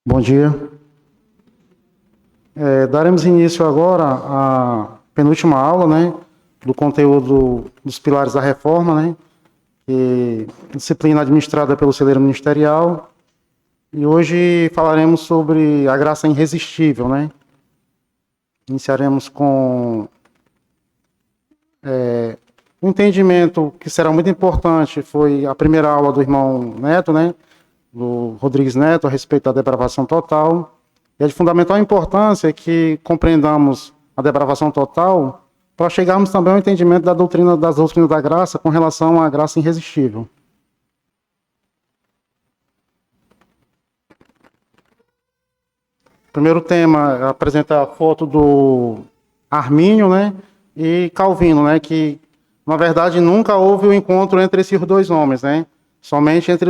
Bom dia. Daremos início agora à penúltima aula, né, do conteúdo dos pilares da reforma, né, disciplina administrada pelo celeiro ministerial. E hoje falaremos sobre a graça irresistível, né. Iniciaremos com um entendimento que será muito importante, foi a primeira aula do irmão Neto, né, do Rodrigues Neto, a respeito da depravação total. E é de fundamental importância que compreendamos a depravação total para chegarmos também ao entendimento das doutrinas da graça com relação à graça irresistível. O primeiro tema apresenta a foto do Armínio, né, e Calvino, né, que na verdade nunca houve o encontro entre esses dois homens, né, somente entre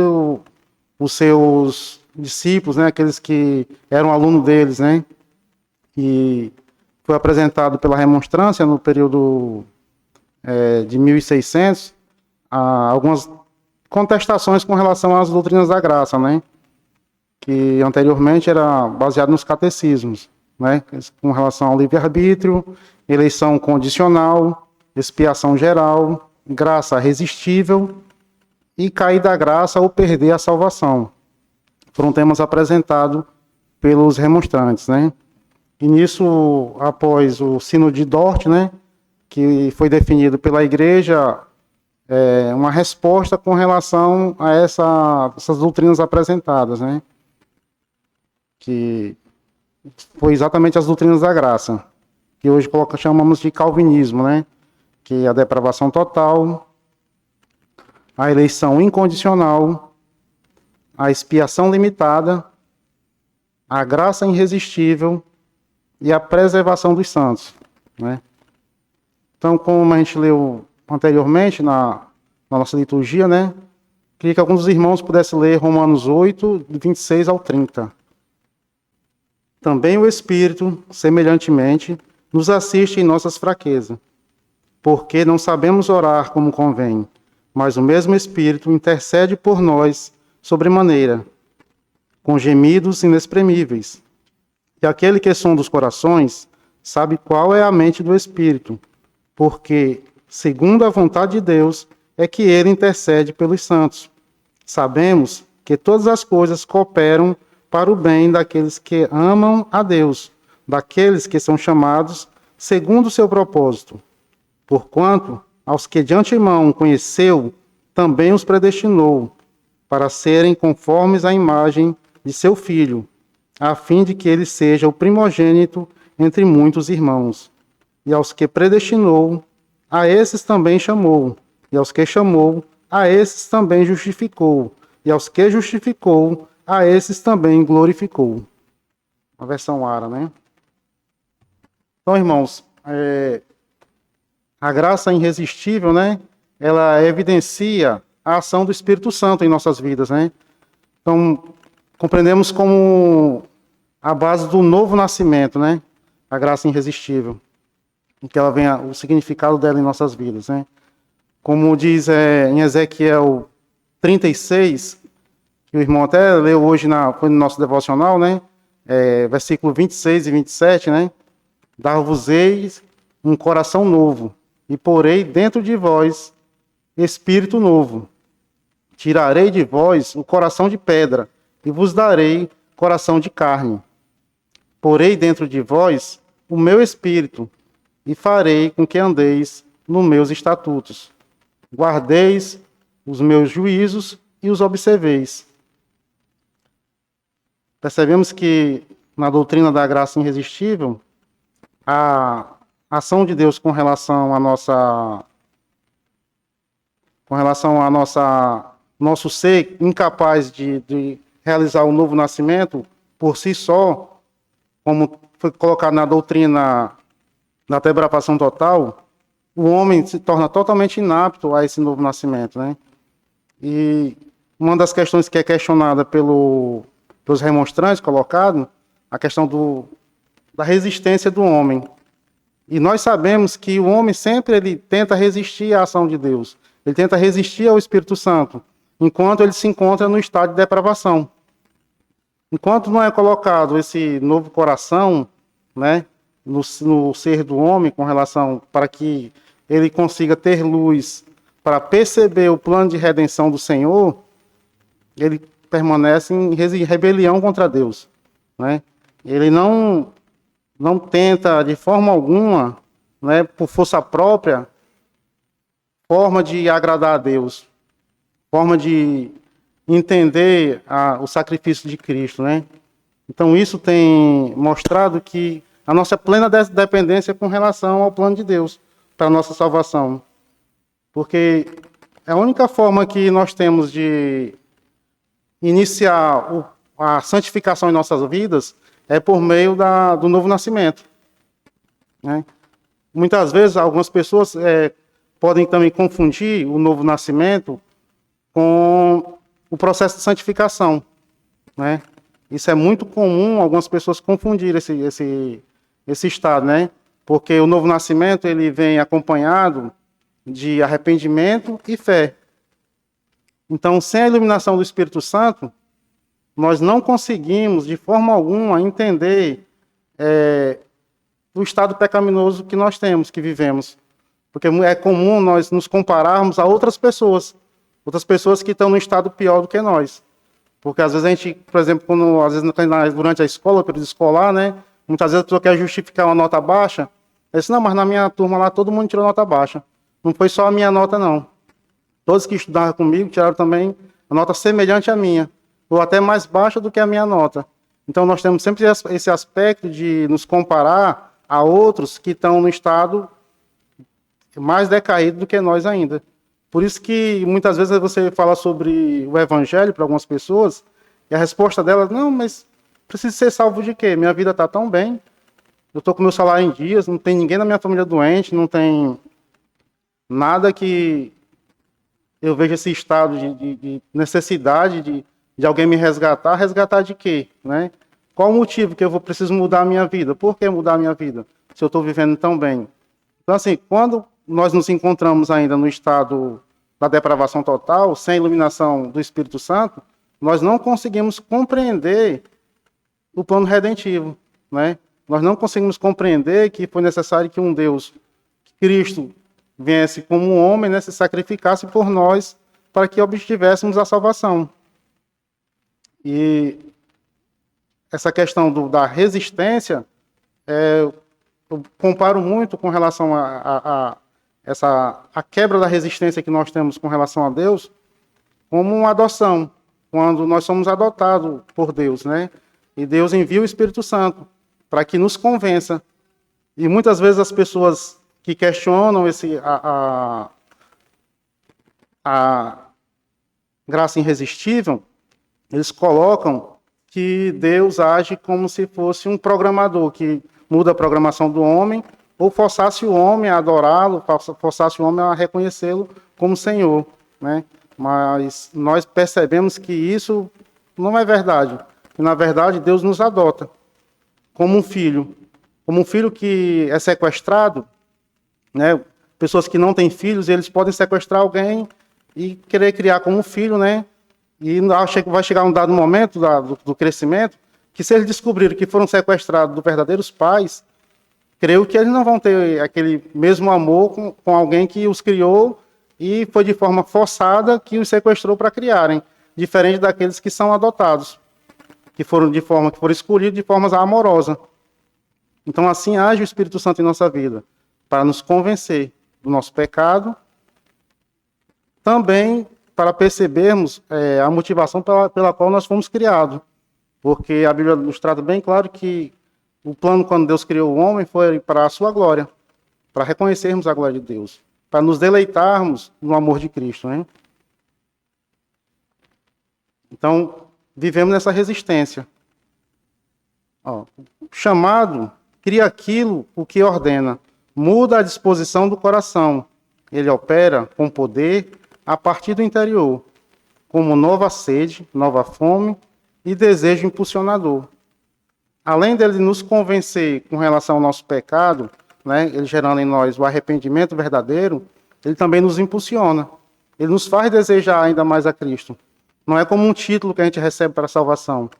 os seus discípulos, né, aqueles que eram alunos deles, né, e foi apresentado pela remonstrância no período de 1600, algumas contestações com relação às doutrinas da graça, né, que anteriormente era baseado nos catecismos, né, com relação ao livre-arbítrio, eleição condicional, expiação geral, graça resistível e cair da graça ou perder a salvação. Foram temas apresentados pelos remonstrantes, né? E nisso, após o Sínodo de Dort, né, que foi definido pela Igreja, uma resposta com relação a essas doutrinas apresentadas, né? Que foi exatamente as doutrinas da graça, que hoje chamamos de calvinismo, né? Que é a depravação total, a eleição incondicional, a expiação limitada, a graça irresistível e a preservação dos santos, né? Então, como a gente leu anteriormente na nossa liturgia, né? Queria que alguns dos irmãos pudessem ler Romanos 8, 26 ao 30. Também o Espírito, semelhantemente, nos assiste em nossas fraquezas, porque não sabemos orar como convém, mas o mesmo Espírito intercede por nós sobremaneira, com gemidos inexprimíveis. E aquele que sonda os corações sabe qual é a mente do Espírito, porque, segundo a vontade de Deus, é que ele intercede pelos santos. Sabemos que todas as coisas cooperam para o bem daqueles que amam a Deus, daqueles que são chamados segundo o seu propósito. Porquanto, aos que de antemão conheceu, também os predestinou, para serem conformes à imagem de seu Filho, a fim de que ele seja o primogênito entre muitos irmãos. E aos que predestinou, a esses também chamou. E aos que chamou, a esses também justificou. E aos que justificou, a esses também glorificou. A versão Ara, né? Então, irmãos, a graça irresistível, né? Ela evidencia a ação do Espírito Santo em nossas vidas, né? Então, compreendemos como a base do novo nascimento, né? A graça irresistível. E que ela venha, o significado dela em nossas vidas, né? Como diz em Ezequiel 36, que o irmão até leu hoje foi no nosso devocional, né? Versículo 26 e 27, né? Dar-vos-eis um coração novo, e porei dentro de vós espírito novo. Tirarei de vós o coração de pedra, e vos darei coração de carne. Porei dentro de vós o meu espírito, e farei com que andeis nos meus estatutos. Guardeis os meus juízos e os observeis. Percebemos que na doutrina da graça irresistível, a ação de Deus com relação a nosso ser incapaz de realizar o novo nascimento por si só, como foi colocado na doutrina da depravação total, o homem se torna totalmente inapto a esse novo nascimento, né? E uma das questões que é questionada pelos remonstrantes colocado, a questão da resistência do homem. E nós sabemos que o homem sempre ele tenta resistir à ação de Deus. Ele tenta resistir ao Espírito Santo, enquanto ele se encontra no estado de depravação. Enquanto não é colocado esse novo coração, né, no ser do homem, com relação para que ele consiga ter luz para perceber o plano de redenção do Senhor, ele permanece em rebelião contra Deus, né? Ele não tenta de forma alguma, né, por força própria, forma de agradar a Deus, forma de entender o sacrifício de Cristo, né? Então isso tem mostrado que a nossa plena dependência com relação ao plano de Deus para a nossa salvação. Porque a única forma que nós temos de iniciar a santificação em nossas vidas é por meio do novo nascimento, né? Muitas vezes algumas pessoas podem também confundir o novo nascimento com o processo de santificação, né? Isso é muito comum algumas pessoas confundirem esse estado, né? Porque o novo nascimento ele vem acompanhado de arrependimento e fé. Então, sem a iluminação do Espírito Santo, nós não conseguimos, de forma alguma, entender o estado pecaminoso que nós temos, que vivemos. Porque é comum nós nos compararmos a outras pessoas que estão num estado pior do que nós. Porque às vezes a gente, por exemplo, durante a escola, o período escolar, né, muitas vezes a pessoa quer justificar uma nota baixa, diz, não, mas na minha turma lá todo mundo tirou nota baixa. Não foi só a minha nota, não. Todos que estudaram comigo tiraram também a nota semelhante à minha, ou até mais baixa do que a minha nota. Então nós temos sempre esse aspecto de nos comparar a outros que estão no estado mais decaído do que nós ainda. Por isso que muitas vezes você fala sobre o evangelho para algumas pessoas, e a resposta delas, não, mas preciso ser salvo de quê? Minha vida está tão bem, eu estou com meu salário em dias, não tem ninguém na minha família doente, não tem nada que eu veja esse estado de necessidade de alguém me resgatar. Resgatar de quê? Né? Qual o motivo que eu preciso mudar a minha vida? Por que mudar a minha vida, se eu estou vivendo tão bem? Então, assim, quando nós nos encontramos ainda no estado da depravação total, sem iluminação do Espírito Santo, nós não conseguimos compreender o plano redentivo, né? Nós não conseguimos compreender que foi necessário que um Deus, Cristo, viesse como um homem, né, se sacrificasse por nós para que obtivéssemos a salvação. E essa questão da resistência, eu comparo muito com relação a quebra da resistência que nós temos com relação a Deus, como uma adoção, quando nós somos adotados por Deus, né? E Deus envia o Espírito Santo para que nos convença. E muitas vezes as pessoas que questionam a graça irresistível, eles colocam que Deus age como se fosse um programador que muda a programação do homem, ou forçasse o homem a adorá-lo, forçasse o homem a reconhecê-lo como Senhor, né? Mas nós percebemos que isso não é verdade. Que, na verdade, Deus nos adota como um filho que é sequestrado, né? Pessoas que não têm filhos, eles podem sequestrar alguém e querer criar como filho, né? E vai chegar um dado momento do crescimento que, se eles descobrirem que foram sequestrados dos verdadeiros pais, creio que eles não vão ter aquele mesmo amor com alguém que os criou e foi de forma forçada que os sequestrou para criarem, diferente daqueles que são adotados, que foram escolhidos de forma amorosa. Então, assim age o Espírito Santo em nossa vida, para nos convencer do nosso pecado, também para percebermos a motivação pela qual nós fomos criados. Porque a Bíblia nos trata bem claro que o plano, quando Deus criou o homem, foi para a sua glória, para reconhecermos a glória de Deus, para nos deleitarmos no amor de Cristo, né? Então, vivemos nessa resistência. O chamado cria aquilo o que ordena, muda a disposição do coração. Ele opera com poder a partir do interior, como nova sede, nova fome e desejo impulsionador. Além dele nos convencer com relação ao nosso pecado, né, ele gerando em nós o arrependimento verdadeiro, ele também nos impulsiona. Ele nos faz desejar ainda mais a Cristo. Não é como um título que a gente recebe para a salvação,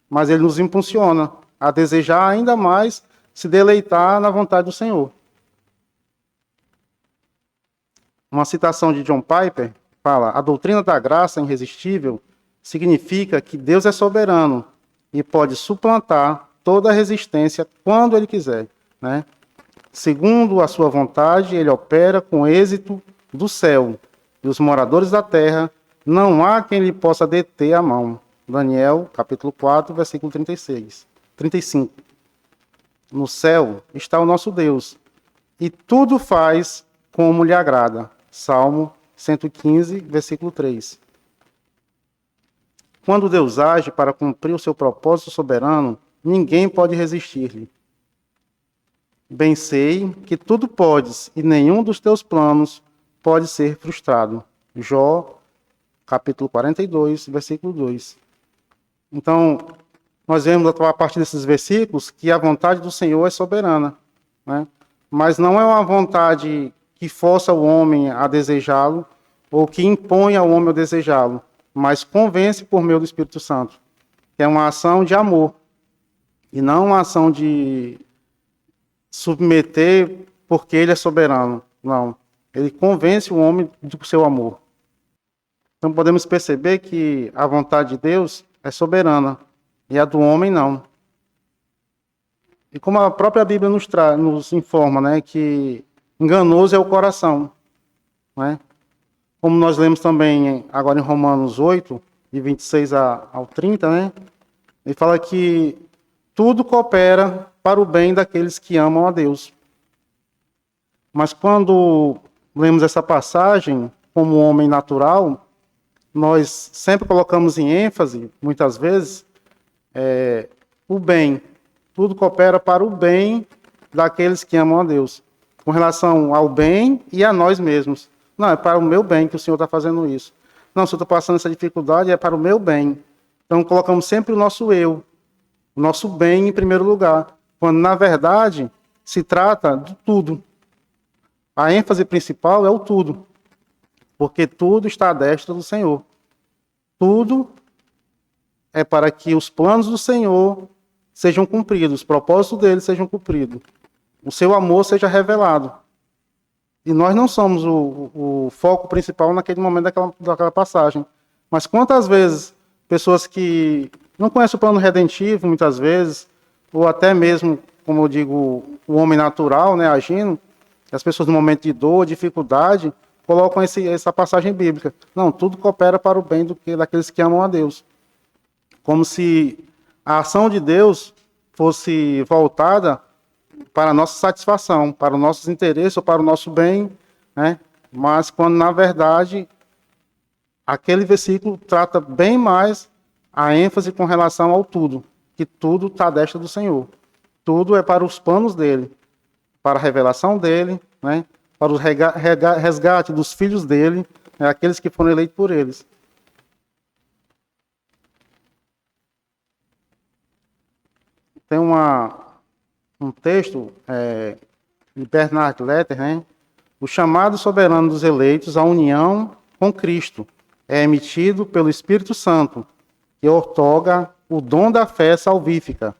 mas ele nos impulsiona a desejar ainda mais se deleitar na vontade do Senhor. Uma citação de John Piper fala: a doutrina da graça irresistível significa que Deus é soberano e pode suplantar toda a resistência quando ele quiser, né? Segundo a sua vontade, ele opera com êxito do céu, e os moradores da terra, não há quem lhe possa deter a mão. Daniel, capítulo 4, versículo 35. No céu está o nosso Deus, e tudo faz como lhe agrada. Salmo 115, versículo 3. Quando Deus age para cumprir o seu propósito soberano, ninguém pode resistir-lhe. Bem sei que tudo podes, e nenhum dos teus planos pode ser frustrado. Jó, capítulo 42, versículo 2. Então, nós vemos a partir desses versículos que a vontade do Senhor é soberana, né? Mas não é uma vontade que força o homem a desejá-lo, ou que impõe ao homem a desejá-lo, mas convence por meio do Espírito Santo, que é uma ação de amor, e não uma ação de submeter porque ele é soberano. Não. Ele convence o homem do seu amor. Então podemos perceber que a vontade de Deus é soberana e a do homem não. E como a própria Bíblia nos informa, né, que enganoso é o coração, né? Como nós lemos também agora em Romanos 8, de 26 ao 30, né? Ele fala que tudo coopera para o bem daqueles que amam a Deus. Mas quando lemos essa passagem como homem natural, nós sempre colocamos em ênfase, muitas vezes, o bem. Tudo coopera para o bem daqueles que amam a Deus. Com relação ao bem e a nós mesmos. Não, é para o meu bem que o Senhor está fazendo isso. Não, se eu estou passando essa dificuldade, é para o meu bem. Então, colocamos sempre o nosso eu, o nosso bem em primeiro lugar. Quando, na verdade, se trata de tudo. A ênfase principal é o tudo. Porque tudo está à destra do Senhor. Tudo é para que os planos do Senhor sejam cumpridos, os propósitos dele sejam cumpridos. O seu amor seja revelado. E nós não somos o foco principal naquele momento daquela passagem. Mas quantas vezes pessoas que não conhecem o plano redentivo, muitas vezes, ou até mesmo, como eu digo, o homem natural, né, agindo, as pessoas no momento de dor, dificuldade, colocam essa passagem bíblica. Não, tudo coopera para o bem daqueles que amam a Deus. Como se a ação de Deus fosse voltada para a nossa satisfação, para os nossos interesses ou para o nosso bem, né? Mas quando, na verdade, aquele versículo trata bem mais a ênfase com relação ao tudo, que tudo está à destra do Senhor. Tudo é para os planos dele, para a revelação dele, né? Para o resgate dos filhos dele, né? Aqueles que foram eleitos por eles. Tem um texto de Bernard Letter, né? O chamado soberano dos eleitos à união com Cristo é emitido pelo Espírito Santo, que outorga o dom da fé salvífica,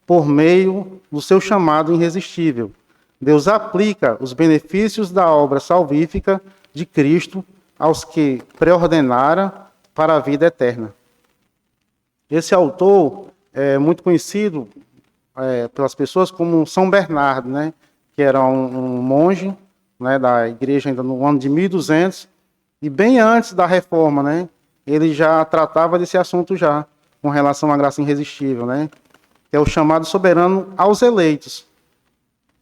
por meio do seu chamado irresistível. Deus aplica os benefícios da obra salvífica de Cristo aos que preordenara para a vida eterna. Esse autor é muito conhecido pelas pessoas como São Bernardo, né? Que era um monge, né, da igreja ainda no ano de 1200, e bem antes da reforma, né? Ele já tratava desse assunto já, com relação à graça irresistível, né? Que é o chamado soberano aos eleitos.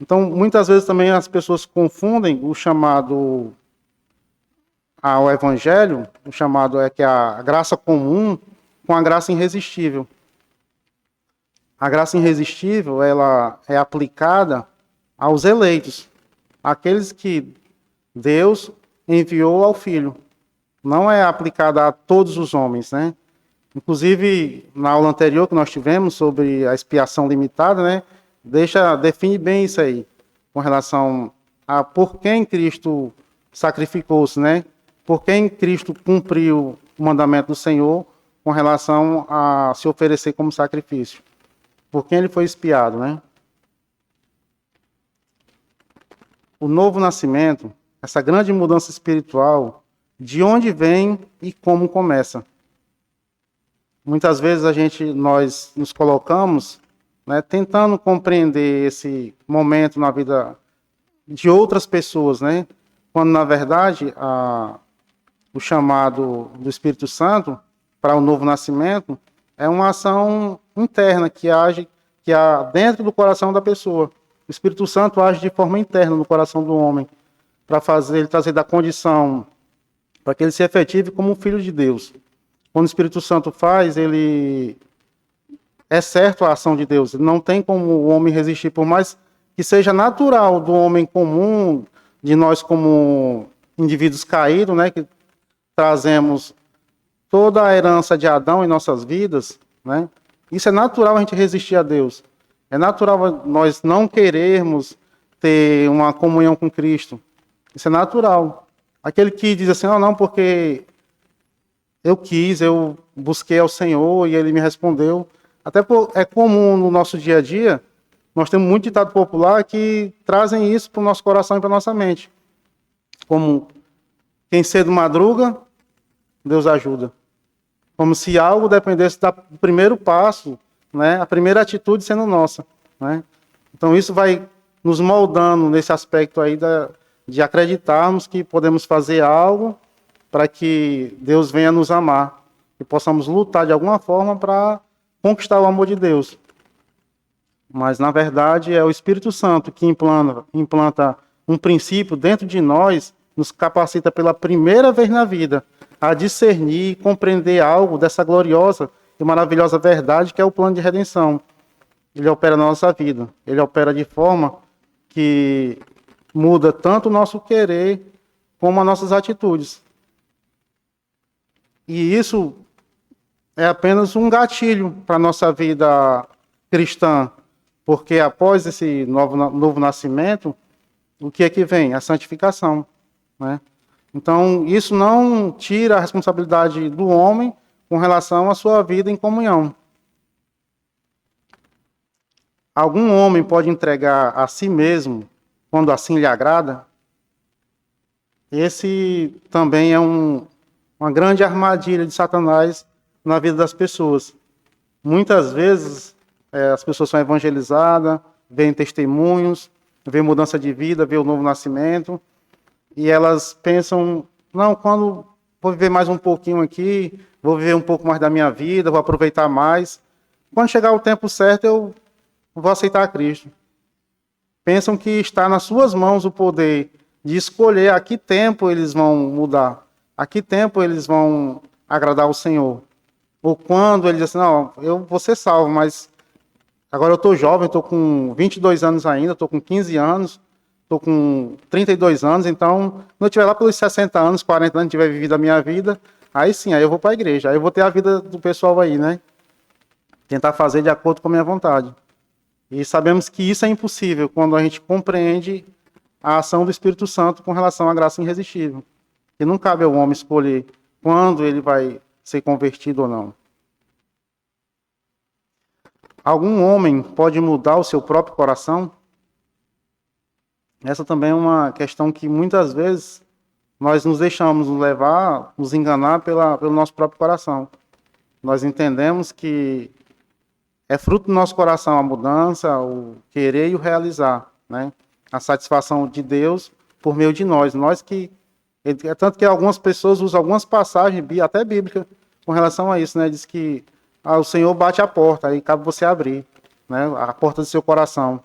Então, muitas vezes também as pessoas confundem o chamado ao evangelho, o chamado que é a graça comum, com a graça irresistível. A graça irresistível, ela é aplicada aos eleitos, aqueles que Deus enviou ao Filho. Não é aplicada a todos os homens, né? Inclusive, na aula anterior que nós tivemos sobre a expiação limitada, né? Define bem isso aí, com relação a por quem Cristo sacrificou-se, né? Por quem Cristo cumpriu o mandamento do Senhor, com relação a se oferecer como sacrifício. Por quem ele foi expiado, né? O novo nascimento, essa grande mudança espiritual, de onde vem e como começa. Muitas vezes nós nos colocamos, né, tentando compreender esse momento na vida de outras pessoas, né? Quando na verdade o chamado do Espírito Santo para o novo nascimento é uma ação interna que age dentro do coração da pessoa. O Espírito Santo age de forma interna no coração do homem para fazer ele trazer da condição para que ele se efetive como um filho de Deus. Quando o Espírito Santo faz, ele é certo a ação de Deus. Não tem como o homem resistir, por mais que seja natural do homem comum, de nós como indivíduos caídos, né, que trazemos toda a herança de Adão em nossas vidas, né? Isso é natural a gente resistir a Deus. É natural nós não querermos ter uma comunhão com Cristo. Isso é natural. Aquele que diz assim, não, porque eu busquei ao Senhor e Ele me respondeu. É comum no nosso dia a dia, nós temos muito ditado popular que trazem isso para o nosso coração e para a nossa mente. Como quem cedo madruga, Deus ajuda. Como se algo dependesse do primeiro passo, né? A primeira atitude sendo nossa, né? Então isso vai nos moldando nesse aspecto aí de acreditarmos que podemos fazer algo para que Deus venha nos amar e possamos lutar de alguma forma para conquistar o amor de Deus. Mas, na verdade, é o Espírito Santo que implanta um princípio dentro de nós, nos capacita pela primeira vez na vida a discernir e compreender algo dessa gloriosa e maravilhosa verdade que é o plano de redenção. Ele opera na nossa vida. Ele opera de forma que muda tanto o nosso querer como as nossas atitudes. E isso é apenas um gatilho para a nossa vida cristã, porque após esse novo nascimento, o que é que vem? A santificação, né? Então, isso não tira a responsabilidade do homem com relação à sua vida em comunhão. Algum homem pode entregar a si mesmo quando assim lhe agrada? Esse também é uma grande armadilha de Satanás na vida das pessoas. Muitas vezes as pessoas são evangelizadas, veem testemunhos, veem mudança de vida, veem o novo nascimento, e elas pensam, não, quando vou viver mais um pouquinho aqui, vou viver um pouco mais da minha vida, vou aproveitar mais. Quando chegar o tempo certo, eu vou aceitar a Cristo. Pensam que está nas suas mãos o poder de escolher a que tempo eles vão mudar, a que tempo eles vão agradar ao Senhor. Ou quando ele diz assim, não, eu vou ser salvo, mas agora eu estou jovem, estou com 22 anos ainda, estou com 15 anos, estou com 32 anos, então, quando eu estiver lá pelos 60 anos, 40 anos, tiver vivido a minha vida, aí sim, aí eu vou para a igreja, aí eu vou ter a vida do pessoal aí, né? Tentar fazer de acordo com a minha vontade. E sabemos que isso é impossível quando a gente compreende a ação do Espírito Santo com relação à graça irresistível. Que não cabe ao homem escolher quando ele vai ser convertido ou não. Algum homem pode mudar o seu próprio coração? Essa também é uma questão que muitas vezes nós nos deixamos levar, nos enganar pelo nosso próprio coração. Nós entendemos que é fruto do nosso coração a mudança, o querer e o realizar, né? A satisfação de Deus por meio de nós. Tanto que algumas pessoas usam algumas passagens, até bíblicas, com relação a isso, né? Diz que o Senhor bate a porta, aí cabe você abrir, né? A porta do seu coração.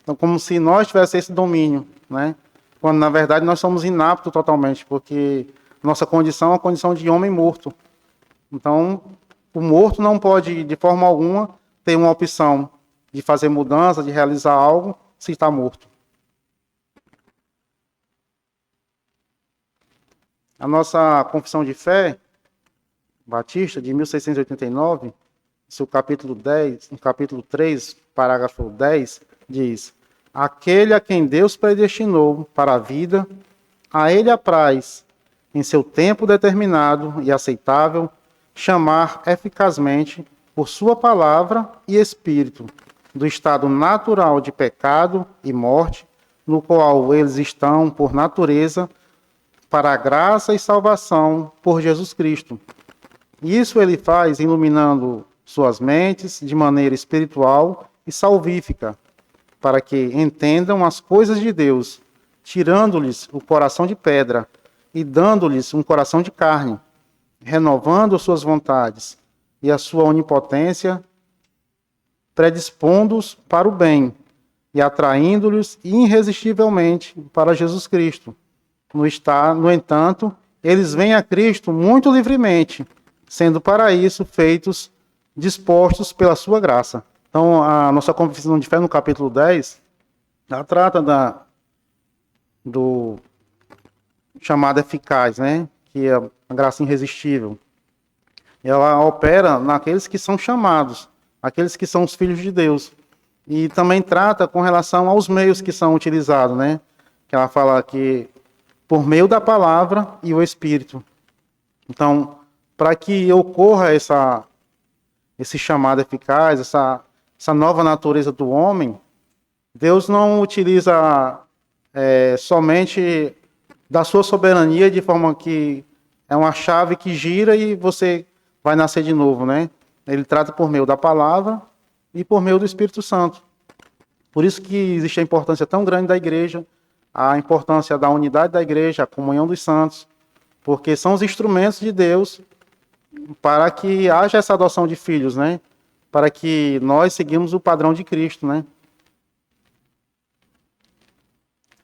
Então, como se nós tivéssemos esse domínio, né? Quando, na verdade, nós somos inaptos totalmente, porque nossa condição é uma condição de homem morto. Então, o morto não pode, de forma alguma, ter uma opção de fazer mudança, de realizar algo, se está morto. A nossa confissão de fé, Batista, de 1689, seu capítulo 10, no capítulo 3, parágrafo 10, diz: aquele a quem Deus predestinou para a vida, a ele apraz, em seu tempo determinado e aceitável, chamar eficazmente por sua palavra e espírito, do estado natural de pecado e morte, no qual eles estão, por natureza, para a graça e salvação por Jesus Cristo. Isso ele faz iluminando suas mentes de maneira espiritual e salvífica, para que entendam as coisas de Deus, tirando-lhes o coração de pedra e dando-lhes um coração de carne, renovando suas vontades e a sua onipotência, predispondo-os para o bem e atraindo-lhes irresistivelmente para Jesus Cristo. No entanto, eles vêm a Cristo muito livremente, sendo para isso feitos dispostos pela sua graça. Então, a nossa confissão de fé no capítulo 10, ela trata do chamado eficaz, né? Que é a graça irresistível. Ela opera naqueles que são chamados, aqueles que são os filhos de Deus. E também trata com relação aos meios que são utilizados, né? Que ela fala que por meio da palavra e o Espírito. Então, para que ocorra esse chamado eficaz, essa nova natureza do homem, Deus não utiliza somente da sua soberania de forma que é uma chave que gira e você vai nascer de novo, né? Ele trata por meio da palavra e por meio do Espírito Santo. Por isso que existe a importância tão grande da igreja, a importância da unidade da igreja, a comunhão dos santos, porque são os instrumentos de Deus para que haja essa adoção de filhos, né? Para que nós seguimos o padrão de Cristo, né?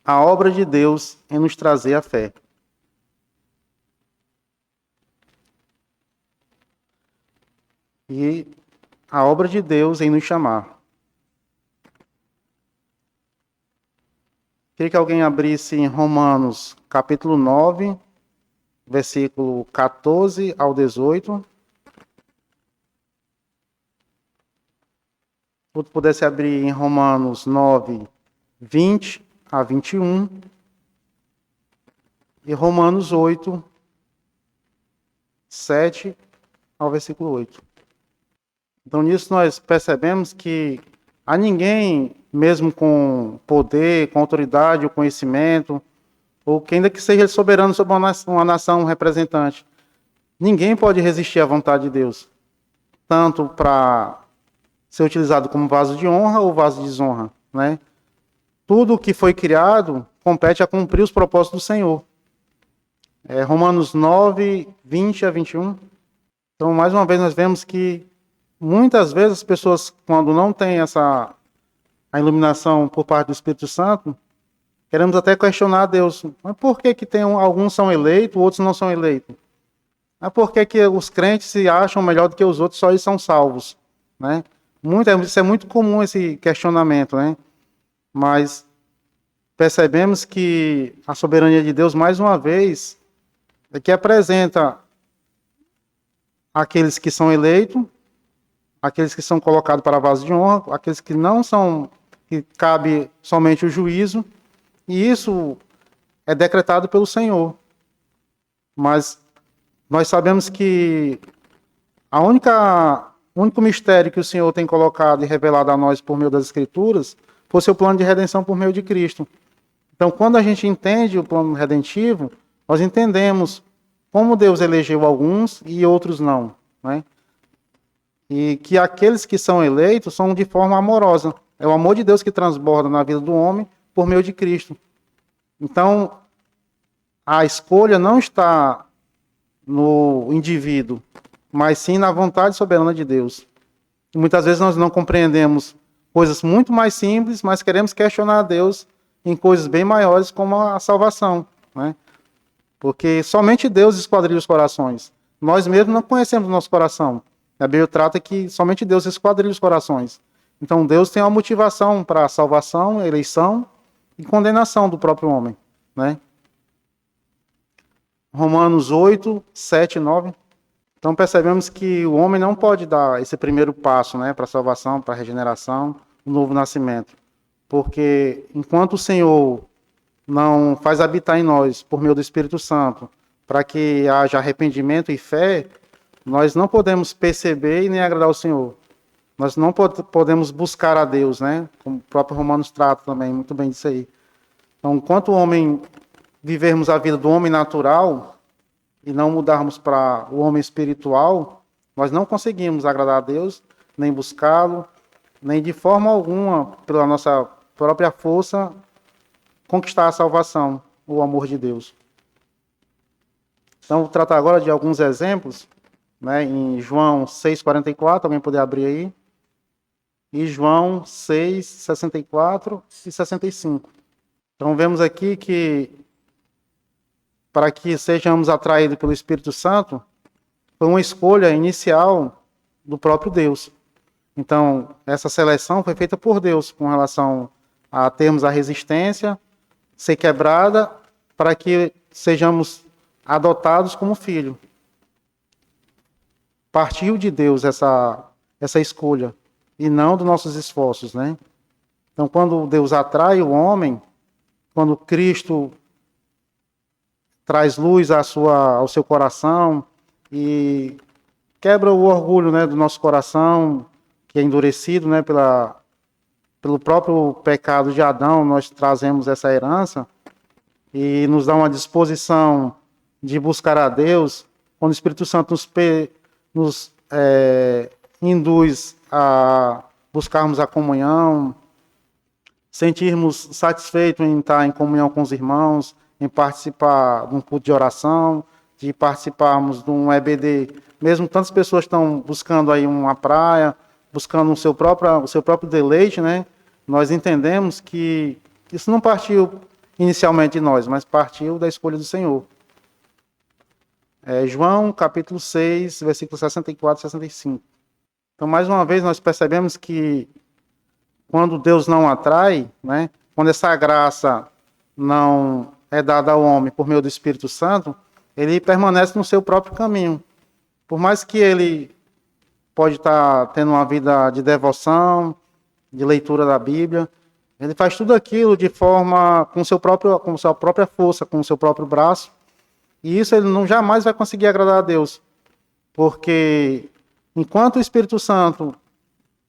A obra de Deus em nos trazer a fé. E a obra de Deus em nos chamar. Queria que alguém abrisse em Romanos, capítulo 9, versículo 14 ao 18. Outro pudesse abrir em Romanos 9, 20 a 21. E Romanos 8, 7 ao versículo 8. Então, nisso nós percebemos que a ninguém, mesmo com poder, com autoridade, ou conhecimento, ou que ainda que seja soberano sobre uma nação representante, ninguém pode resistir à vontade de Deus, tanto para ser utilizado como vaso de honra ou vaso de desonra, né? Tudo que foi criado compete a cumprir os propósitos do Senhor. Romanos 9, 20 a 21. Então, mais uma vez, nós vemos que muitas vezes as pessoas, quando não têm a iluminação por parte do Espírito Santo, queremos até questionar a Deus. Mas por que alguns são eleitos, outros não são eleitos? Mas por que os crentes se acham melhor do que os outros, só eles são salvos? Né? Isso é muito comum, esse questionamento, né? Mas percebemos que a soberania de Deus, mais uma vez, é que apresenta aqueles que são eleitos, aqueles que são colocados para vaso de honra, aqueles que não são, que cabe somente o juízo, e isso é decretado pelo Senhor. Mas nós sabemos que o único mistério que o Senhor tem colocado e revelado a nós por meio das Escrituras foi o seu plano de redenção por meio de Cristo. Então, quando a gente entende o plano redentivo, nós entendemos como Deus elegeu alguns e outros não, né? E que aqueles que são eleitos são de forma amorosa. É o amor de Deus que transborda na vida do homem por meio de Cristo. Então, a escolha não está no indivíduo, mas sim na vontade soberana de Deus. E muitas vezes nós não compreendemos coisas muito mais simples, mas queremos questionar a Deus em coisas bem maiores, como a salvação, né? Porque somente Deus esquadrilha os corações. Nós mesmos não conhecemos o nosso coração. A Bíblia trata que somente Deus esquadrilha os corações. Então Deus tem uma motivação para a salvação, eleição e condenação do próprio homem, né? Romanos 8, 7 e 9. Então percebemos que o homem não pode dar esse primeiro passo, né, para a salvação, para a regeneração, o novo nascimento. Porque enquanto o Senhor não faz habitar em nós, por meio do Espírito Santo, para que haja arrependimento e fé, nós não podemos perceber e nem agradar o Senhor. Nós não podemos buscar a Deus, né? Como o próprio Romanos trata também muito bem disso aí. Então, enquanto o homem vivermos a vida do homem natural e não mudarmos para o homem espiritual, nós não conseguimos agradar a Deus, nem buscá-lo, nem de forma alguma, pela nossa própria força, conquistar a salvação, o amor de Deus. Então, vou tratar agora de alguns exemplos, né? Em João 6,44, alguém poder abrir aí? E João 6, 64 e 65. Então, vemos aqui que, para que sejamos atraídos pelo Espírito Santo, foi uma escolha inicial do próprio Deus. Então, essa seleção foi feita por Deus, com relação a termos a resistência, ser quebrada, para que sejamos adotados como filho. Partiu de Deus essa escolha, e não dos nossos esforços, né? Então, quando Deus atrai o homem, quando Cristo traz luz ao seu coração e quebra o orgulho, né, do nosso coração, que é endurecido, né, pelo próprio pecado de Adão, nós trazemos essa herança e nos dá uma disposição de buscar a Deus, quando o Espírito Santo nos induz a buscarmos a comunhão, sentirmos satisfeitos em estar em comunhão com os irmãos, em participar de um culto de oração, de participarmos de um EBD. Mesmo tantas pessoas estão buscando aí uma praia, buscando o seu próprio deleite, né? Nós entendemos que isso não partiu inicialmente de nós, mas partiu da escolha do Senhor. João, capítulo 6, versículos 64 e 65. Então, mais uma vez, nós percebemos que quando Deus não atrai, né, quando essa graça não é dada ao homem por meio do Espírito Santo, ele permanece no seu próprio caminho. Por mais que ele pode estar tendo uma vida de devoção, de leitura da Bíblia, ele faz tudo aquilo de forma com sua própria força, com o seu próprio braço, e isso ele jamais vai conseguir agradar a Deus, porque enquanto o Espírito Santo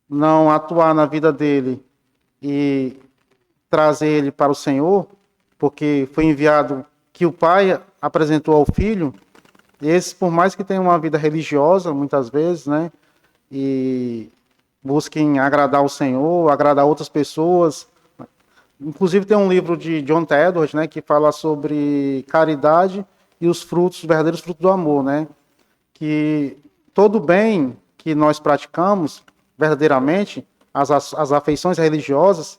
não atuar na vida dele e trazer ele para o Senhor, porque foi enviado que o Pai apresentou ao Filho, esses, por mais que tenham uma vida religiosa, muitas vezes, né, e busquem agradar o Senhor, agradar outras pessoas. Inclusive tem um livro de John T. Edwards, né, que fala sobre caridade e os verdadeiros frutos do amor, né, que todo bem que nós praticamos verdadeiramente, as afeições religiosas,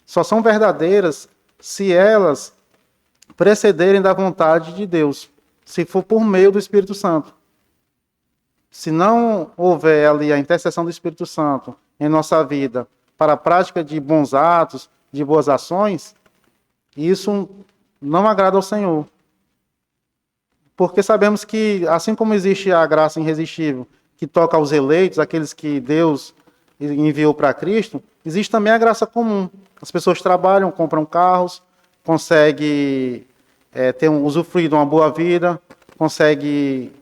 só são verdadeiras se elas precederem da vontade de Deus, se for por meio do Espírito Santo. Se não houver ali a intercessão do Espírito Santo em nossa vida para a prática de bons atos, de boas ações, isso não agrada ao Senhor. Porque sabemos que, assim como existe a graça irresistível que toca aos eleitos, aqueles que Deus enviou para Cristo, existe também a graça comum. As pessoas trabalham, compram carros, conseguem usufruir de uma boa vida, conseguem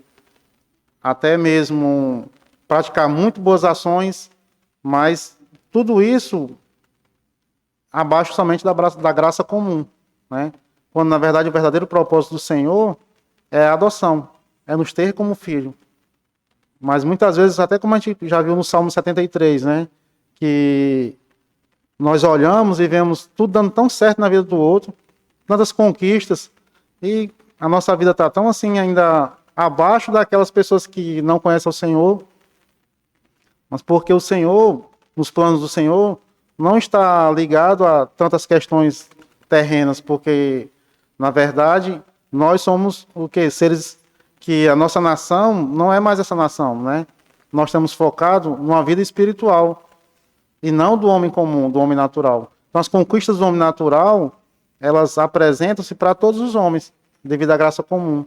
até mesmo praticar muito boas ações, mas tudo isso abaixo somente da graça comum, né? Quando, na verdade, o verdadeiro propósito do Senhor é a adoção, é nos ter como filho. Mas muitas vezes, até como a gente já viu no Salmo 73, né, que nós olhamos e vemos tudo dando tão certo na vida do outro, tantas conquistas, e a nossa vida está tão assim ainda abaixo daquelas pessoas que não conhecem o Senhor, mas porque o Senhor, nos planos do Senhor, não está ligado a tantas questões terrenas, porque, na verdade, nós somos o quê? Seres que a nossa nação não é mais essa nação, né? Nós estamos focados numa vida espiritual e não do homem comum, do homem natural. Então, as conquistas do homem natural, elas apresentam-se para todos os homens, devido à graça comum.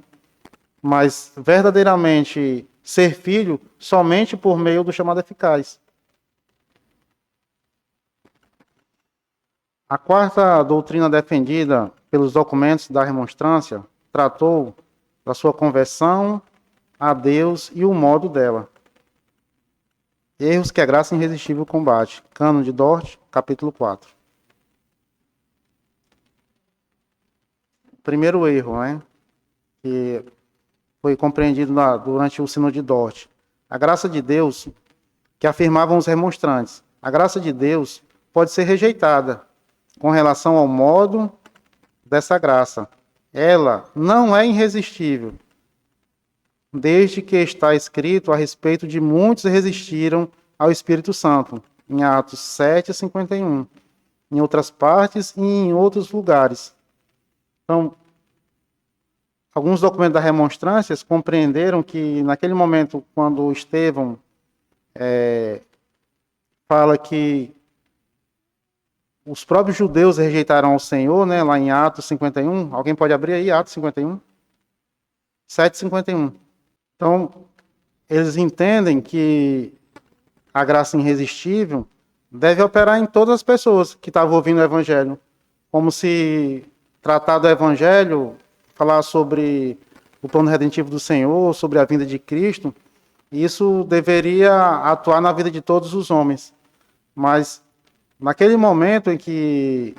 Mas, verdadeiramente, ser filho somente por meio do chamado eficaz. A quarta doutrina defendida pelos documentos da remonstrância tratou da sua conversão a Deus e o modo dela. Erros que a graça irresistível combate. Cânon de Dort, capítulo 4. Primeiro erro, né? Que foi compreendido durante o Sínodo de Dort. A graça de Deus, que afirmavam os remonstrantes, a graça de Deus pode ser rejeitada com relação ao modo dessa graça. Ela não é irresistível, desde que está escrito a respeito de muitos que resistiram ao Espírito Santo, em Atos 7:51, em outras partes e em outros lugares. Então, alguns documentos da remonstrâncias compreenderam que, naquele momento, quando Estevão fala que os próprios judeus rejeitaram ao Senhor, né, lá em Atos 51, alguém pode abrir aí, Atos 51? 7:51. Então, eles entendem que a graça irresistível deve operar em todas as pessoas que estavam ouvindo o Evangelho, como se tratar do Evangelho, falar sobre o plano redentivo do Senhor, sobre a vinda de Cristo, isso deveria atuar na vida de todos os homens. Mas, naquele momento em que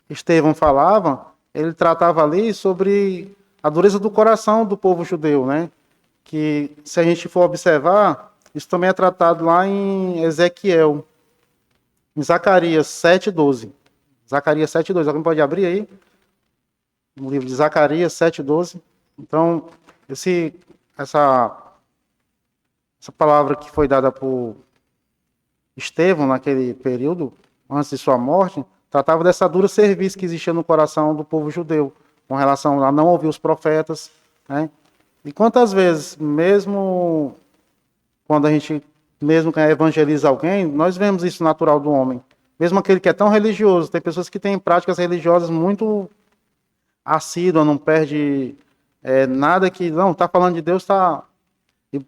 Estevão falava, ele tratava ali sobre a dureza do coração do povo judeu, né? Que, se a gente for observar, isso também é tratado lá em Ezequiel, em Zacarias 7:12. Zacarias 7:12. Alguém pode abrir aí? No livro de Zacarias 7:12. Então, essa palavra que foi dada por Estevão naquele período, antes de sua morte, tratava dessa dura serviço que existia no coração do povo judeu, com relação a não ouvir os profetas, né? E quantas vezes, mesmo quando a gente evangeliza alguém, nós vemos isso natural do homem. Mesmo aquele que é tão religioso, tem pessoas que têm práticas religiosas muito assíduas, não perde nada que, não, está falando de Deus,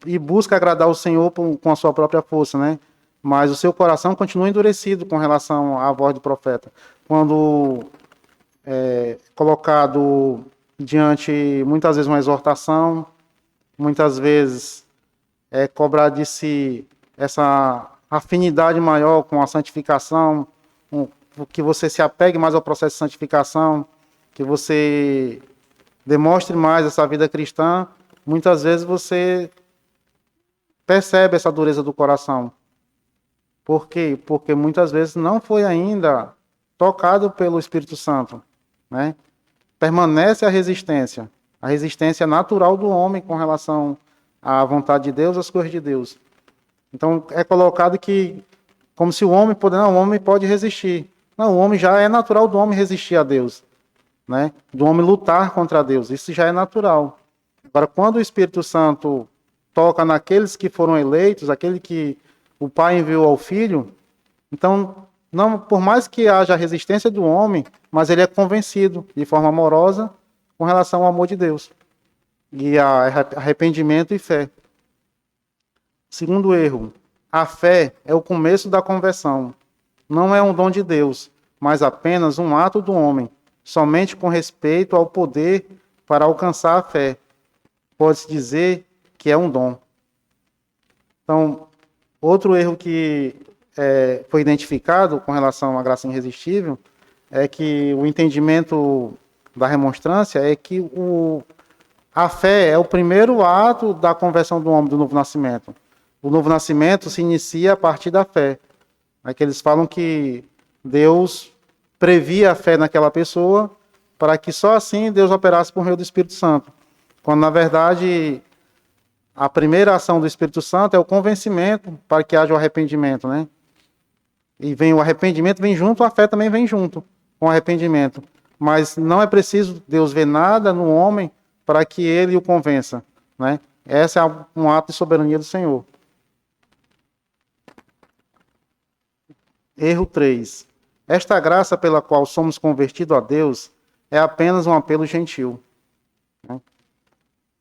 e busca agradar o Senhor com a sua própria força, né? Mas o seu coração continua endurecido com relação à voz do profeta. Quando colocado diante, muitas vezes, uma exortação, muitas vezes cobrar de si essa afinidade maior com a santificação, que você se apegue mais ao processo de santificação, que você demonstre mais essa vida cristã, muitas vezes você percebe essa dureza do coração. Por quê? Porque muitas vezes não foi ainda tocado pelo Espírito Santo, né? Permanece a resistência natural do homem com relação à vontade de Deus, às coisas de Deus. Então, é colocado que, como se o homem pode resistir. Não, o homem já é natural do homem resistir a Deus, né? Do homem lutar contra Deus, isso já é natural. Agora, quando o Espírito Santo toca naqueles que foram eleitos, aquele que o Pai enviou ao Filho, então, não, por mais que haja resistência do homem, mas ele é convencido de forma amorosa com relação ao amor de Deus. E a arrependimento e fé. Segundo erro, a fé é o começo da conversão. Não é um dom de Deus, mas apenas um ato do homem, somente com respeito ao poder para alcançar a fé. Pode-se dizer que é um dom. Então, outro erro que foi identificado com relação à graça irresistível é que o entendimento da remonstrância é que a fé é o primeiro ato da conversão do homem, do novo nascimento. O novo nascimento se inicia a partir da fé. É que eles falam que Deus previa a fé naquela pessoa para que só assim Deus operasse por meio do Espírito Santo. Quando, na verdade, a primeira ação do Espírito Santo é o convencimento para que haja o arrependimento, né? E o arrependimento vem junto, a fé também vem junto com o arrependimento. Mas não é preciso Deus ver nada no homem para que ele o convença, né? Esse é um ato de soberania do Senhor. Erro 3. Esta graça pela qual somos convertidos a Deus é apenas um apelo gentil, né?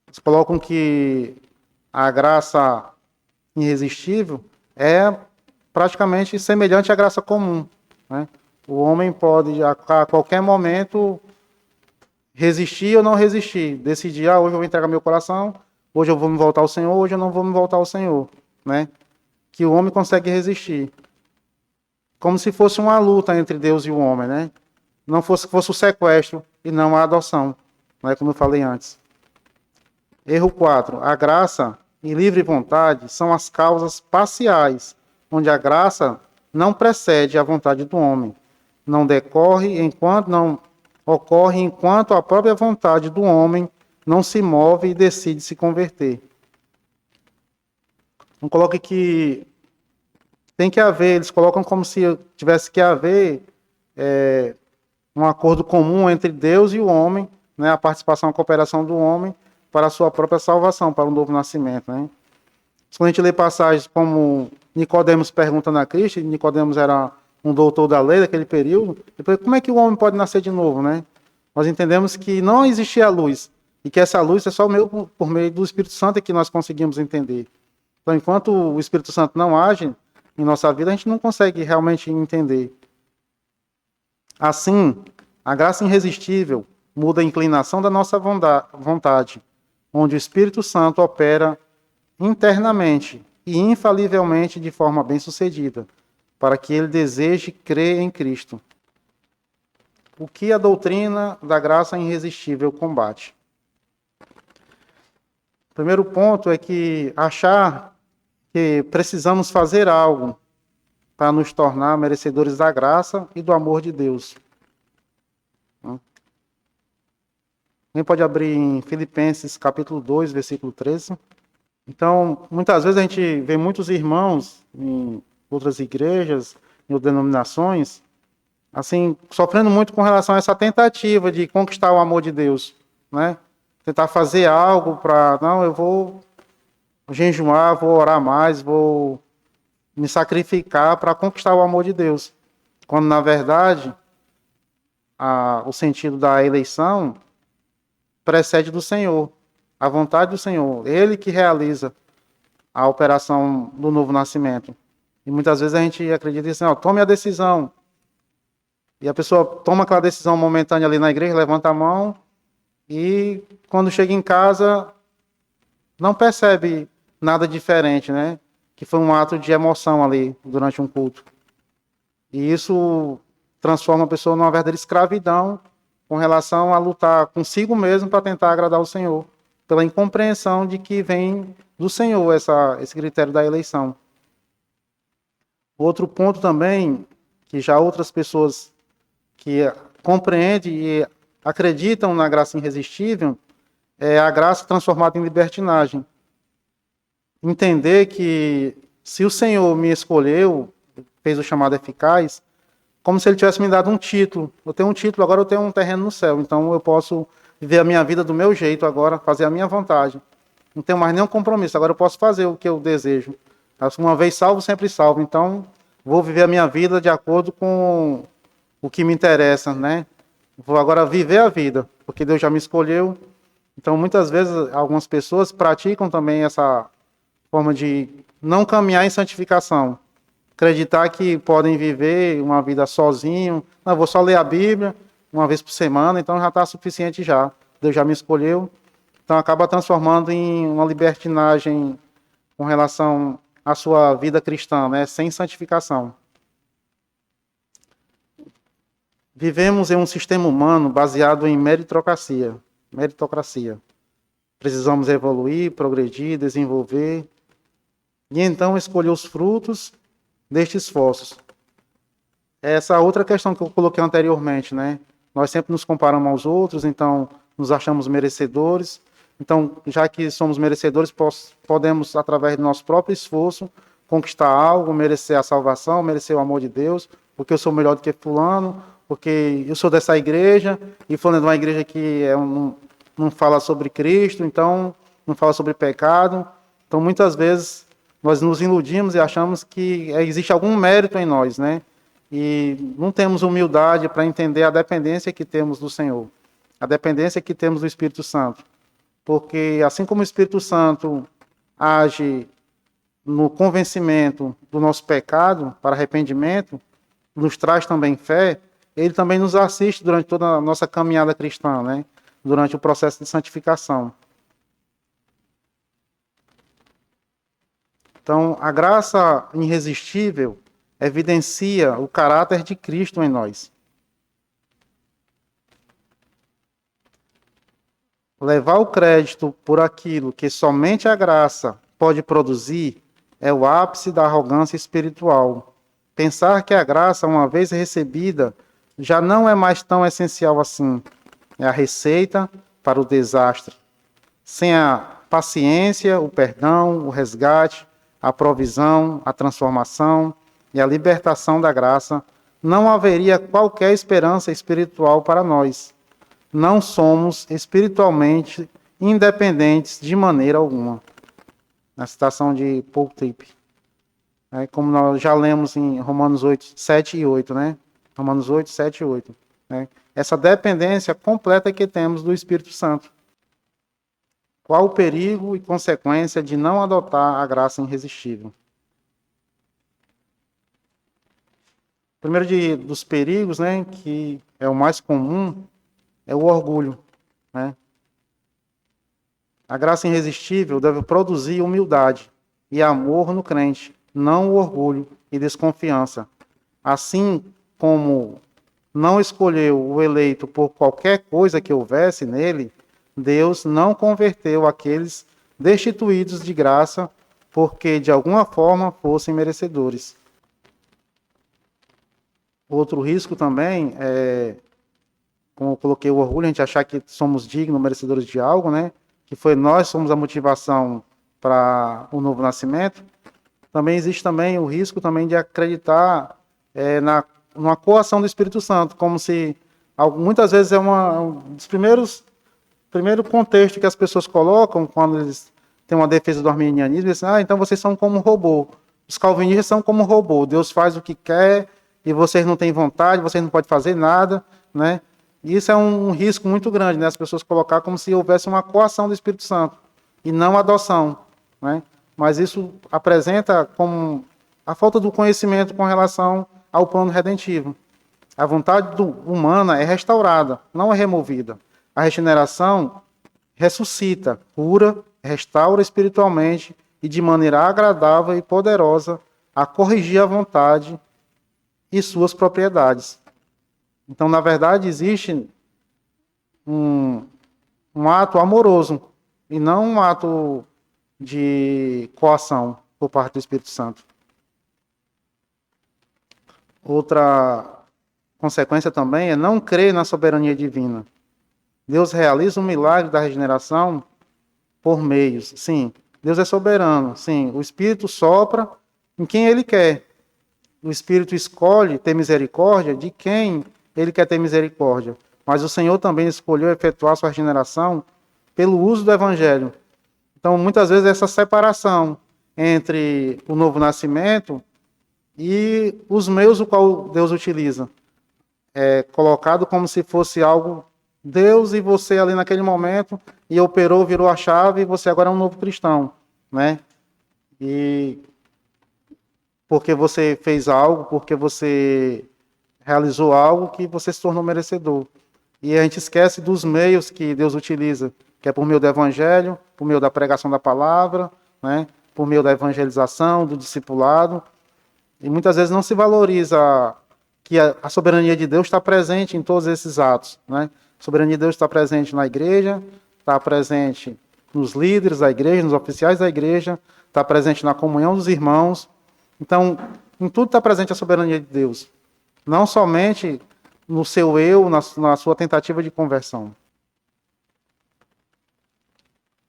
Eles colocam que a graça irresistível é praticamente semelhante à graça comum, né? O homem pode, a qualquer momento, resistir ou não resistir. Decidir, hoje eu vou entregar meu coração, hoje eu vou me voltar ao Senhor, hoje eu não vou me voltar ao Senhor, né? Que o homem consegue resistir. Como se fosse uma luta entre Deus e o homem, né? Não fosse o sequestro e não a adoção, né? Como eu falei antes. Erro 4. A graça e livre vontade são as causas parciais, onde a graça não precede a vontade do homem. Não ocorre enquanto a própria vontade do homem não se move e decide se converter. Não coloque que tem que haver, eles colocam como se tivesse que haver um acordo comum entre Deus e o homem, né, a participação, a cooperação do homem para a sua própria salvação, para o novo nascimento, né? Quando a gente lê passagens como Nicodemos perguntando a Cristo, e Nicodemos era um doutor da lei daquele período, depois, como é que o homem pode nascer de novo, né? Nós entendemos que não existia luz, e que essa luz é só por meio do Espírito Santo que nós conseguimos entender. Então, enquanto o Espírito Santo não age em nossa vida, a gente não consegue realmente entender. Assim, a graça irresistível muda a inclinação da nossa vontade, onde o Espírito Santo opera internamente e infalivelmente de forma bem-sucedida, para que ele deseje crer em Cristo. O que a doutrina da graça irresistível combate? O primeiro ponto é que achar que precisamos fazer algo para nos tornar merecedores da graça e do amor de Deus. Alguém pode abrir em Filipenses capítulo 2, versículo 13. Então, muitas vezes a gente vê muitos irmãos em outras igrejas, em outras denominações, assim, sofrendo muito com relação a essa tentativa de conquistar o amor de Deus, né? Tentar fazer algo para, não, eu vou jejuar, vou orar mais, vou me sacrificar para conquistar o amor de Deus. Quando, na verdade, o sentido da eleição precede do Senhor, a vontade do Senhor, Ele que realiza a operação do novo nascimento. E muitas vezes a gente acredita assim, tome a decisão. E a pessoa toma aquela decisão momentânea ali na igreja, levanta a mão, e quando chega em casa, não percebe nada diferente, né? Que foi um ato de emoção ali, durante um culto. E isso transforma a pessoa numa verdadeira escravidão com relação a lutar consigo mesmo para tentar agradar o Senhor, pela incompreensão de que vem do Senhor esse critério da eleição. Outro ponto também, que já outras pessoas que compreendem e acreditam na graça irresistível, é a graça transformada em libertinagem. Entender que se o Senhor me escolheu, fez o chamado eficaz, como se Ele tivesse me dado um título. Eu tenho um título, agora eu tenho um terreno no céu, então eu posso viver a minha vida do meu jeito agora, fazer a minha vontade. Não tenho mais nenhum compromisso, agora eu posso fazer o que eu desejo. Uma vez salvo, sempre salvo. Então, vou viver a minha vida de acordo com o que me interessa, né? Vou agora viver a vida, porque Deus já me escolheu. Então, muitas vezes, algumas pessoas praticam também essa forma de não caminhar em santificação. Acreditar que podem viver uma vida sozinho. Não, vou só ler a Bíblia uma vez por semana, então já está suficiente já. Deus já me escolheu. Então, acaba transformando em uma libertinagem com relação à sua vida cristã, né? Sem santificação. Vivemos em um sistema humano baseado em meritocracia. Precisamos evoluir, progredir, desenvolver, e então escolher os frutos destes esforços. Essa outra questão que eu coloquei anteriormente, né? Nós sempre nos comparamos aos outros, então nos achamos merecedores. Então, já que somos merecedores, podemos, através do nosso próprio esforço, conquistar algo, merecer a salvação, merecer o amor de Deus, porque eu sou melhor do que fulano, porque eu sou dessa igreja, e fulano é de uma igreja que não fala sobre Cristo, então não fala sobre pecado. Então, muitas vezes, nós nos iludimos e achamos que existe algum mérito em nós, né? E não temos humildade para entender a dependência que temos do Senhor, a dependência que temos do Espírito Santo. Porque assim como o Espírito Santo age no convencimento do nosso pecado para arrependimento, nos traz também fé, ele também nos assiste durante toda a nossa caminhada cristã, né? Durante o processo de santificação. Então, a graça irresistível evidencia o caráter de Cristo em nós. Levar o crédito por aquilo que somente a graça pode produzir é o ápice da arrogância espiritual. Pensar que a graça, uma vez recebida, já não é mais tão essencial assim. É a receita para o desastre. Sem a paciência, o perdão, o resgate, a provisão, a transformação e a libertação da graça, não haveria qualquer esperança espiritual para nós. Não somos espiritualmente independentes de maneira alguma. Na citação de Paul Tripp. Como nós já lemos em Romanos 8, 7 e 8, né? Romanos 8, 7 e 8. Né? Essa dependência completa que temos do Espírito Santo. Qual o perigo e consequência de não adotar a graça irresistível? O primeiro dos perigos, né, que é o mais comum, é o orgulho. Né? A graça irresistível deve produzir humildade e amor no crente, não o orgulho e desconfiança. Assim como não escolheu o eleito por qualquer coisa que houvesse nele, Deus não converteu aqueles destituídos de graça porque de alguma forma fossem merecedores. Outro risco também é, como eu coloquei, o orgulho, a gente achar que somos dignos, merecedores de algo, né? Que foi nós somos a motivação para o novo nascimento. Também existe também o risco também de acreditar numa coação do Espírito Santo, como se muitas vezes é um dos primeiro contexto que as pessoas colocam quando eles têm uma defesa do arminianismo, eles dizem, então vocês são como um robô. Os calvinistas são como um robô, Deus faz o que quer e vocês não têm vontade, vocês não podem fazer nada, né? E isso é um risco muito grande, né? As pessoas colocar como se houvesse uma coação do Espírito Santo e não adoção, né? Mas isso apresenta como a falta do conhecimento com relação ao plano redentivo. A vontade humana é restaurada, não é removida. A regeneração ressuscita, cura, restaura espiritualmente e de maneira agradável e poderosa a corrigir a vontade e suas propriedades. Então, na verdade, existe um ato amoroso e não um ato de coação por parte do Espírito Santo. Outra consequência também é não crer na soberania divina. Deus realiza o milagre da regeneração por meios. Sim, Deus é soberano. Sim, o Espírito sopra em quem Ele quer. O Espírito escolhe ter misericórdia de quem Ele quer ter misericórdia. Mas o Senhor também escolheu efetuar sua regeneração pelo uso do Evangelho. Então, muitas vezes, essa separação entre o novo nascimento e os meios o qual Deus utiliza. É colocado como se fosse algo Deus e você ali naquele momento, e operou, virou a chave, e você agora é um novo cristão, né? E porque você fez algo, porque você realizou algo que você se tornou merecedor. E a gente esquece dos meios que Deus utiliza, que é por meio do Evangelho, por meio da pregação da palavra, né? Por meio da evangelização, do discipulado. E muitas vezes não se valoriza que a soberania de Deus está presente em todos esses atos, né? A soberania de Deus está presente na igreja, está presente nos líderes da igreja, nos oficiais da igreja, está presente na comunhão dos irmãos. Então, em tudo está presente a soberania de Deus. Não somente no seu eu, na sua tentativa de conversão.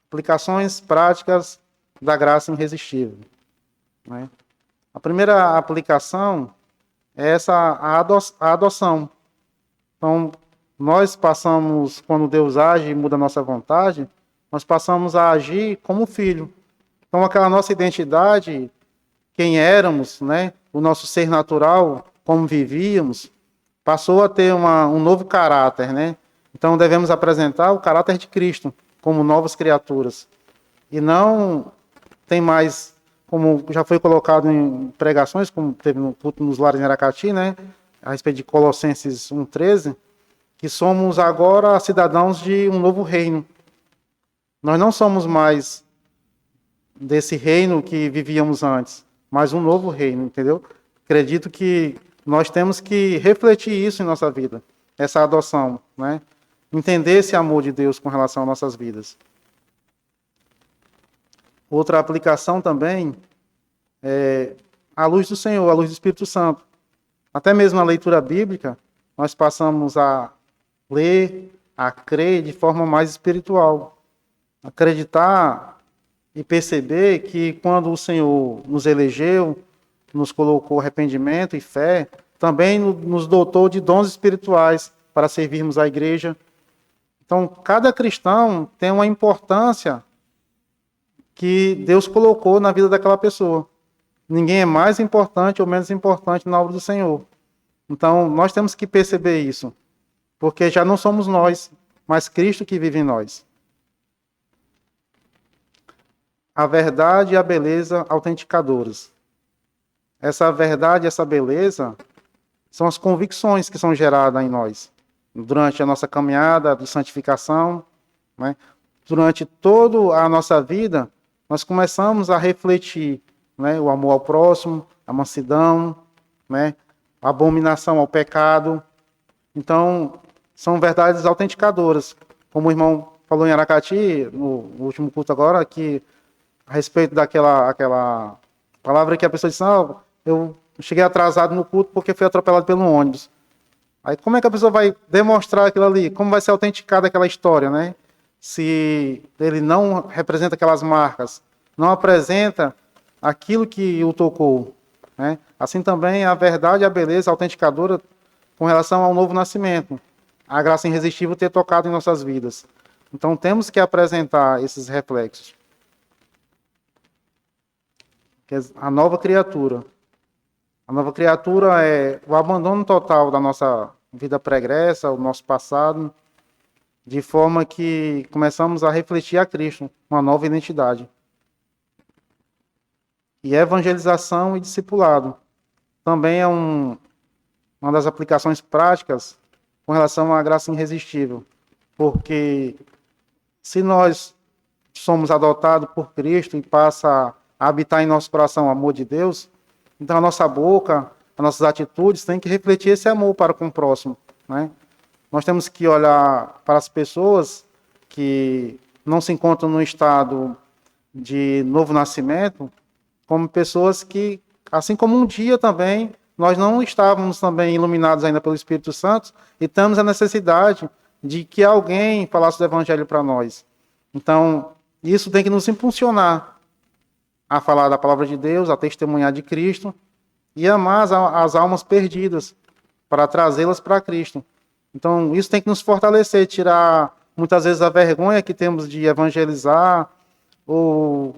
Aplicações práticas da graça irresistível. Né? A primeira aplicação é a adoção. Então, nós passamos, quando Deus age e muda a nossa vontade, nós passamos a agir como filho. Então, aquela nossa identidade, quem éramos, né, o nosso ser natural, como vivíamos, passou a ter um novo caráter, né? Então, devemos apresentar o caráter de Cristo como novas criaturas. E não tem mais, como já foi colocado em pregações, como teve no culto nos lares em Aracati, né, a respeito de Colossenses 1,13, que somos agora cidadãos de um novo reino. Nós não somos mais desse reino que vivíamos antes, mas um novo reino, entendeu? Acredito que nós temos que refletir isso em nossa vida, essa adoção, né? Entender esse amor de Deus com relação às nossas vidas. Outra aplicação também é a luz do Senhor, a luz do Espírito Santo. Até mesmo a leitura bíblica, nós passamos a ler, a crer de forma mais espiritual. Acreditar e perceber que quando o Senhor nos elegeu, nos colocou arrependimento e fé, também nos dotou de dons espirituais para servirmos a igreja. Então, cada cristão tem uma importância que Deus colocou na vida daquela pessoa. Ninguém é mais importante ou menos importante na obra do Senhor. Então, nós temos que perceber isso, porque já não somos nós, mas Cristo que vive em nós. A verdade e a beleza autenticadoras. Essa verdade e essa beleza são as convicções que são geradas em nós durante a nossa caminhada de santificação, né? Durante toda a nossa vida, nós começamos a refletir, né, o amor ao próximo, a mansidão, né, a abominação ao pecado. Então, são verdades autenticadoras. Como o irmão falou em Aracati, no último culto agora, que a respeito daquela palavra que a pessoa disse, não, eu cheguei atrasado no culto porque fui atropelado pelo ônibus. Aí como é que a pessoa vai demonstrar aquilo ali? Como vai ser autenticada aquela história, né? Se ele não representa aquelas marcas, não apresenta aquilo que o tocou, né? Assim também a verdade e a beleza autenticadora com relação ao novo nascimento, a graça irresistível ter tocado em nossas vidas. Então temos que apresentar esses reflexos. A nova criatura. A nova criatura é o abandono total da nossa vida pregressa, o nosso passado, de forma que começamos a refletir a Cristo, uma nova identidade. E evangelização e discipulado também é uma das aplicações práticas com relação à graça irresistível, porque se nós somos adotados por Cristo e passa a habitar em nosso coração o amor de Deus, então a nossa boca, as nossas atitudes têm que refletir esse amor para com o próximo, né? Nós temos que olhar para as pessoas que não se encontram no estado de novo nascimento como pessoas que, assim como um dia também, nós não estávamos também iluminados ainda pelo Espírito Santo e temos a necessidade de que alguém falasse do Evangelho para nós. Então, isso tem que nos impulsionar a falar da palavra de Deus, a testemunhar de Cristo e amar as almas perdidas para trazê-las para Cristo. Então, isso tem que nos fortalecer, tirar muitas vezes a vergonha que temos de evangelizar, ou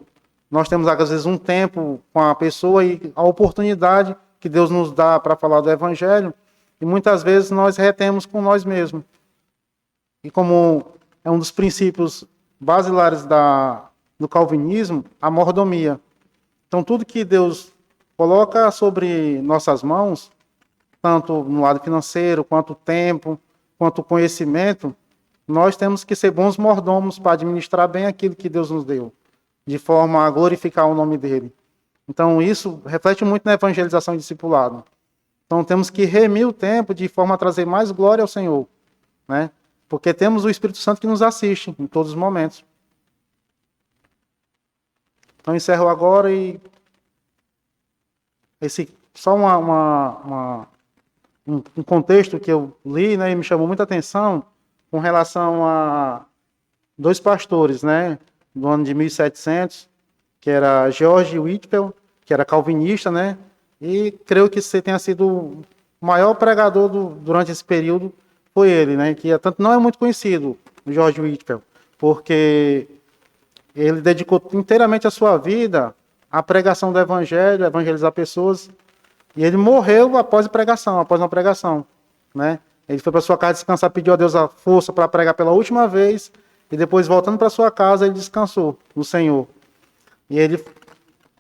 nós temos às vezes um tempo com a pessoa e a oportunidade que Deus nos dá para falar do Evangelho, e muitas vezes nós retemos com nós mesmos. E como é um dos princípios basilares do calvinismo, a mordomia. Então, tudo que Deus coloca sobre nossas mãos, tanto no lado financeiro, quanto tempo, quanto conhecimento, nós temos que ser bons mordomos para administrar bem aquilo que Deus nos deu, de forma a glorificar o nome dele. Então, isso reflete muito na evangelização e discipulado. Então, temos que remir o tempo de forma a trazer mais glória ao Senhor, né? Porque temos o Espírito Santo que nos assiste em todos os momentos. Então, encerro agora e só um contexto que eu li, né, e me chamou muita atenção com relação a dois pastores, né, do ano de 1700, que era George Whitefield, que era calvinista, né, e creio que você tenha sido o maior pregador durante esse período, foi ele, né, que tanto não é muito conhecido, o George Whitefield, porque ele dedicou inteiramente a sua vida à pregação do Evangelho, a evangelizar pessoas, e ele morreu após uma pregação, né? Ele foi para sua casa descansar, pediu a Deus a força para pregar pela última vez, e depois, voltando para sua casa, ele descansou no Senhor. E ele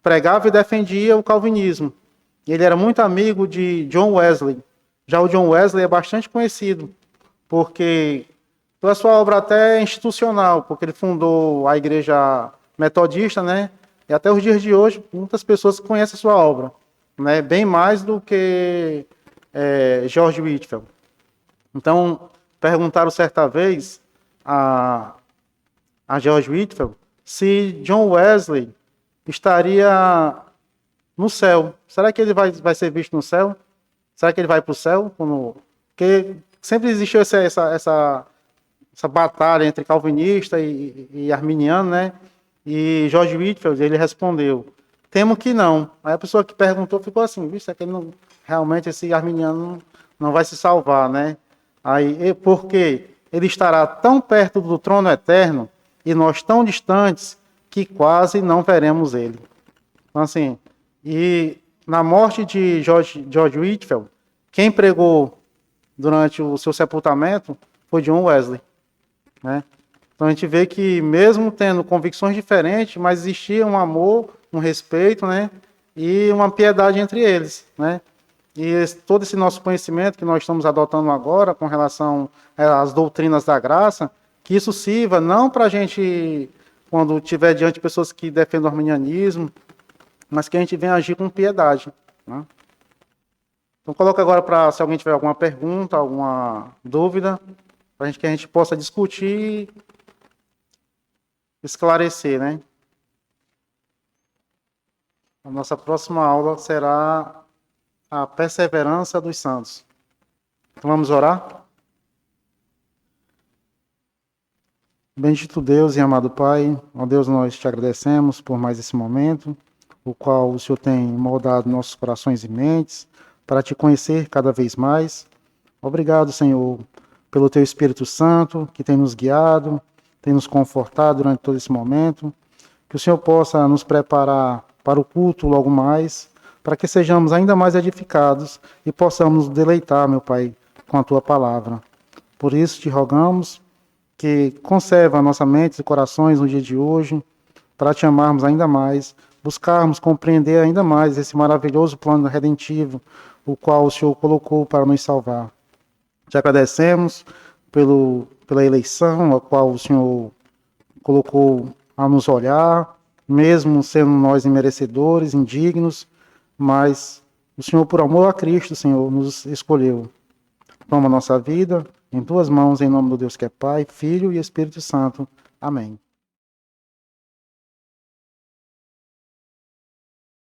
pregava e defendia o calvinismo. Ele era muito amigo de John Wesley. Já o John Wesley é bastante conhecido, porque pela sua obra até institucional, porque ele fundou a igreja metodista, né? E até os dias de hoje, muitas pessoas conhecem a sua obra, né? Bem mais do que George Whitefield. Então, perguntaram certa vez a George Whitefield se John Wesley estaria no céu. Será que ele vai ser visto no céu? Será que ele vai para o céu? Porque sempre existiu essa batalha entre calvinista e arminiano, né? E George Whitefield, ele respondeu, temo que não. Aí a pessoa que perguntou ficou assim, visto que ele não, realmente esse arminiano não vai se salvar, né? Aí, porque ele estará tão perto do trono eterno e nós tão distantes que quase não veremos ele. Então, assim, e na morte de George Whitefield, quem pregou durante o seu sepultamento foi John Wesley, né? Então a gente vê que mesmo tendo convicções diferentes, mas existia um amor, um respeito, né? E uma piedade entre eles, né? E todo esse nosso conhecimento que nós estamos adotando agora com relação às doutrinas da graça, que isso sirva não para a gente, quando tiver diante de pessoas que defendem o arminianismo, mas que a gente venha agir com piedade, né? Então coloca agora para se alguém tiver alguma pergunta, alguma dúvida, para que a gente possa discutir, esclarecer, né? A nossa próxima aula será a perseverança dos santos. Então, vamos orar? Bendito Deus e amado Pai, ó Deus, nós te agradecemos por mais esse momento, o qual o Senhor tem moldado nossos corações e mentes para te conhecer cada vez mais. Obrigado, Senhor, pelo teu Espírito Santo, que tem nos guiado, tem nos confortado durante todo esse momento. Que o Senhor possa nos preparar para o culto logo mais, para que sejamos ainda mais edificados e possamos nos deleitar, meu Pai, com a tua palavra. Por isso te rogamos que conserva a nossa mente e corações no dia de hoje, para te amarmos ainda mais, buscarmos compreender ainda mais esse maravilhoso plano redentivo, o qual o Senhor colocou para nos salvar. Te agradecemos pela eleição, a qual o Senhor colocou a nos olhar, mesmo sendo nós imerecedores, indignos, mas o Senhor, por amor a Cristo, Senhor, nos escolheu. Toma a nossa vida em tuas mãos, em nome do Deus que é Pai, Filho e Espírito Santo. Amém.